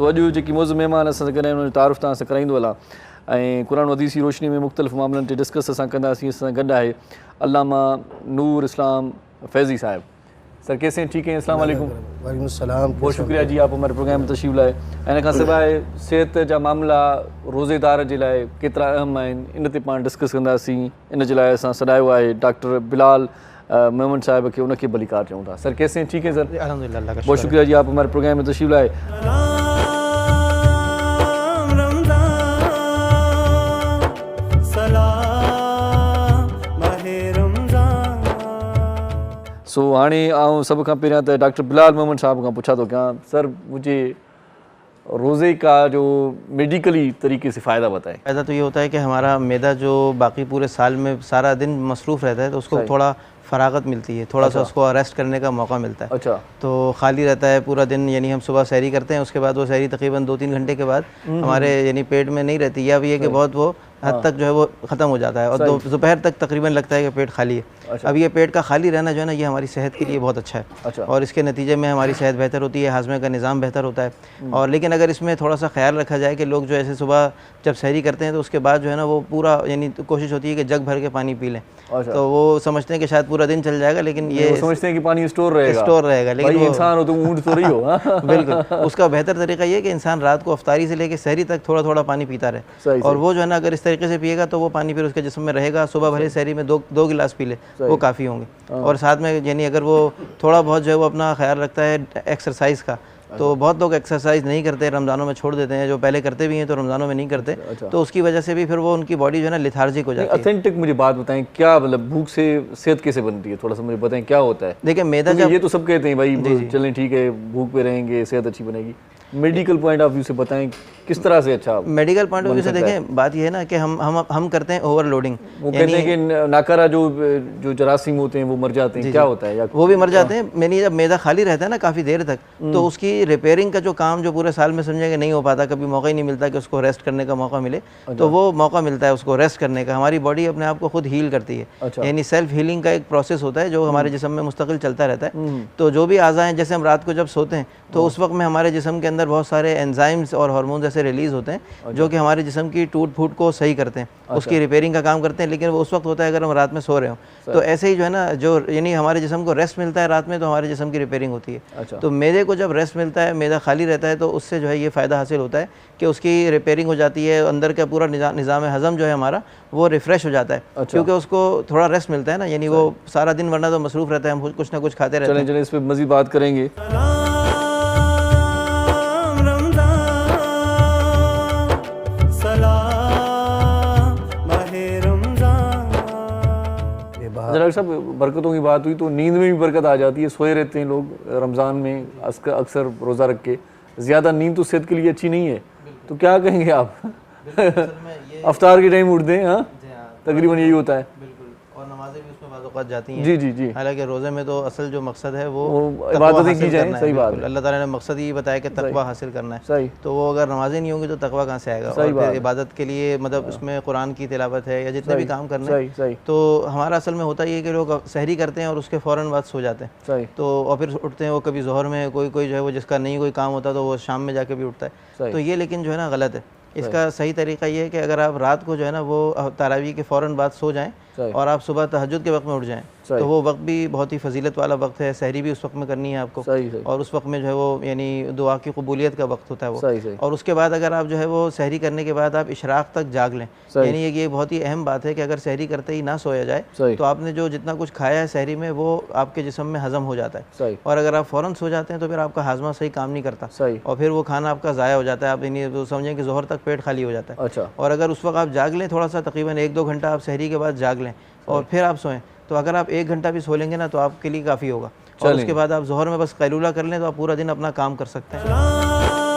अॼु जेकी मौज़ महिमान असां सां गॾु उन्हनि जो तारुफ़ तव्हां सां कराईंदो हलां ऐं क़ुरान हदीस जी रोशनी में मुख़्तलिफ़ मामलनि ते डिस्कस असां कंदासीं। असां सां गॾु आहे अल्लामा नूर इस्लाम फैज़ी साहिब। सर कैसे हैं? ठीक हैं? अस्सलाम वालेकुम। वालेकुम सलाम। बहुत शुक्रिया जी आप हमारे प्रोग्राम में तशरीफ़ लाए। इन खां सवाइ सिहत जा मामला रोज़ेदार जे लाइ केतिरा अहम आहिनि इन ते पाण डिस्कस कंदासीं। इन जे लाइ असां सॾायो आहे डॉक्टर बिलाल मेमन साहिब के उनके बलिकार चऊं था। सर कैसे हैं? ठीक है सर, अल्हम्दुलिल्लाह का बहुत शुक्रिया जी आप हमारे प्रोग्राम में तशरीफ़ लाए। सो हाणे आउं सभ खां पहिरियां त डॉक्टर बिलाल मेमन साहब खां पुछा थो कयां, सर मुझे रोज़े का जो मेडिकली तरीके से फ़ायदा बताएं। फ़ायदा तो ये होता है कि हमारा मैदा जो बाकी पूरे साल में सारा दिन मसरूफ़ रहता है तो उसको थोड़ा फ़रागत मिलती है, थोड़ा सा उसको अरेस्ट करने का मौका मिलता है। अच्छा। तो खाली रहता है पूरा दिन, यानी हम सुबह सहरी करते हैं, उसके बाद वो सहरी तकरीबन 2-3 घंटे के बाद हमारे यानी पेट में नहीं रहती, या भी है कि बहुत वो हद तक जो है वो ख़त्म हो जाता है और दोपहर तक तकरीबन लगता है कि पेट खाली है। अब ये पेट का खाली रहना जो है ना, ये हमारी सेहत के लिए बहुत अच्छा है और इसके नतीजे में हमारी सेहत बेहतर होती है, हाजमे का निज़ाम बेहतर होता है। और लेकिन अगर इसमें थोड़ा सा ख्याल रखा जाए कि लोग जो ऐसे सुबह जब सहरी करते हैं तो उसके बाद जो है ना वो पूरा यानी कोशिश होती है कि जग भर के पानी पी लें, तो वो समझते हैं कि शायद पूरा दिन चल जाएगा, लेकिन ये समझते हैं कि पानी स्टोर रहेगा, लेकिन भाई इंसान हो तो ऊँट तो रही हो। बिल्कुल। उसका बेहतर तरीका ये है कि इंसान रात को अफ्तारी से लेकर सहरी तक थोड़ा थोड़ा पानी पीता रहे, और वो जो है ना अगर इस तरीके से पिएगा तो वो पानी फिर उसके जिस्म में रहेगा। सुबह भले सहरी में दो गिलास पी ले वो काफ़ी होंगे। और साथ में यानी अगर वो थोड़ा बहुत जो है वो अपना ख्याल रखता है एक्सरसाइज का, तो बहुत लोग एक्सरसाइज नहीं करते, रमज़ानों में छोड़ देते हैं, जो पहले करते भी हैं तो रमज़ानों में नहीं करते, तो उसकी वजह से भी फिर वो उनकी बॉडी जो है ना लिथार्जिक हो जाती है। ऑथेंटिक मुझे बात बताएं, क्या मतलब भूख से सेहत कैसे बनती है, थोड़ा सा मुझे बताएं क्या होता है। देखिए मैदा जब ये तो सब कहते हैं भाई चलें ठीक है भूख पे रहेंगे सेहत अच्छी बनेगी, मेडिकल पॉइंट ऑफ व्यू से बताएं किस तरह से अच्छा। मेडिकल पॉइंट ऑफ व्यू से देखें, बात ये है ना कि हम करते हैं ओवरलोडिंग। वो कहते हैं कि नाकारा जो जरासीम होते हैं वो मर जाते हैं, क्या होता है? वो भी मर जाते हैं। मैंने जब मैदा खाली रहता है ना काफ़ी देर तक, तो उसकी रिपेयरिंग का जो काम जो पूरे साल में समझे कि नहीं हो पाता, कभी मौका ही नहीं मिलता कि उसको रेस्ट करने का मौका मिले, तो वो मौका मिलता है उसको रेस्ट करने का। हमारी बॉडी अपने आप को खुद हील करती है, यानी सेल्फ हीलिंग का एक प्रोसेस होता है जो हमारे जिस्म में मुस्तकिल चलता रहता है। तो जो भी आज़ा हैं, जैसे हम रात को जब सोते हैं तो उस वक्त में हमारे जिस्म के अंदर बहुत सारे एंजाइम्स और हार्मोन्स ऐसे रिलीज़ होते हैं जो कि हमारे जिस्म की टूट फूट को सही करते हैं, उसकी रिपेयरिंग का काम करते हैं। लेकिन वो उस वक्त होता है अगर हम रात में सो रहे हो। तो ऐसे ही जो है ना, जो यानी हमारे जिस्म को रेस्ट मिलता है रात में, तो हमारे जिस्म की रिपेयरिंग होती है। तो मैदे को जब रेस्ट मिलता है, मैदा खाली रहता है, तो उससे जो है ये फ़ायदा हासिल होता है कि उसकी रिपेयरिंग हो जाती है, अंदर का पूरा निज़ाम हज़म जो है हमारा वो रिफ़्रेश हो जाता है, क्योंकि उसको थोड़ा रेस्ट मिलता है ना, यानी वो सारा दिन वरना तो मसरूफ़ रहता है, हम कुछ ना कुछ खाते रहते हैं। चलें इस पर मज़ीद बात करेंगे। डॉक्टर साहब बरकतों की बात हुई तो नींद में भी बरकत आ जाती है, सोए रहते हैं लोग रमज़ान में अक्सर रोज़ा रख के। ज़्यादा नींद तो सेहत के लिए अच्छी नहीं है, तो क्या कहेंगे आप? अफ्तार के टाइम उठते हैं, हाँ तकरीबन यही होता है। और नमाज़ें भी उसमें बाज़ जाती हैं। जी जी जी। हालांकि रोज़े में तो असल जो मकसद है वो इबादतें की जाएं, सही बात है। अल्लाह ताला ने मकसद ही बताया कि तकवा हासिल करना है। सही। तो वो अगर नमाज़ें नहीं होंगी तो तकवा कहाँ से आएगा? और फिर इबादत के लिए मतलब उसमें कुरान की तिलावत है या जितने भी काम करने हैं, तो हमारा असल में होता ये है कि लोग सहरी करते हैं और उसके फ़ौरन बाद सो जाते हैं। तो और फिर उठते हैं वो कभी ज़ोहर में, कोई जो है वो जिसका नहीं कोई काम होता तो वो शाम में जाके भी उठता है। तो ये लेकिन जो है ना गलत है। इसका सही तरीका ये है कि अगर आप रात को जो है ना वो तरावी के फ़ौरन बाद सो जाएं और आप सुबह तहज्जुद के वक्त में उठ जाएं, तो वो वक्त भी बहुत ही फजीलत वाला वक्त है। सहरी भी उस वक्त में करनी है आपको, और उस वक्त में जो है वो यानी दुआ की कबूलियत का वक्त होता है वो। और उसके बाद अगर आप जो है वो सहरी करने के बाद आप इशराक तक जाग लें, यानी ये बहुत ही अहम बात है कि अगर सहरी करते ही ना सोया जाए तो आपने जो जितना कुछ खाया है सहरी में वो आपके जिस्म में हज़म हो जाता है। और अगर आप फ़ौरन सो जाते हैं तो फिर आपका हाजमा सही काम नहीं करता और फिर वो खाना आपका ज़ाया हो जाता है। आप यानी समझें कि ज़ोहर तक पेट खाली हो जाता है। और अगर उस वक्त आप जाग लें थोड़ा सा, तकरीबन 1-2 घंटा आप सहरी के बाद जाग लें और फिर आप सोएं, तो अगर आप 1 घंटा भी सो लेंगे ना तो आपके लिए काफ़ी होगा। और उसके बाद आप ज़ोहर में बस कैलूला कर लें तो आप पूरा दिन अपना काम कर सकते हैं।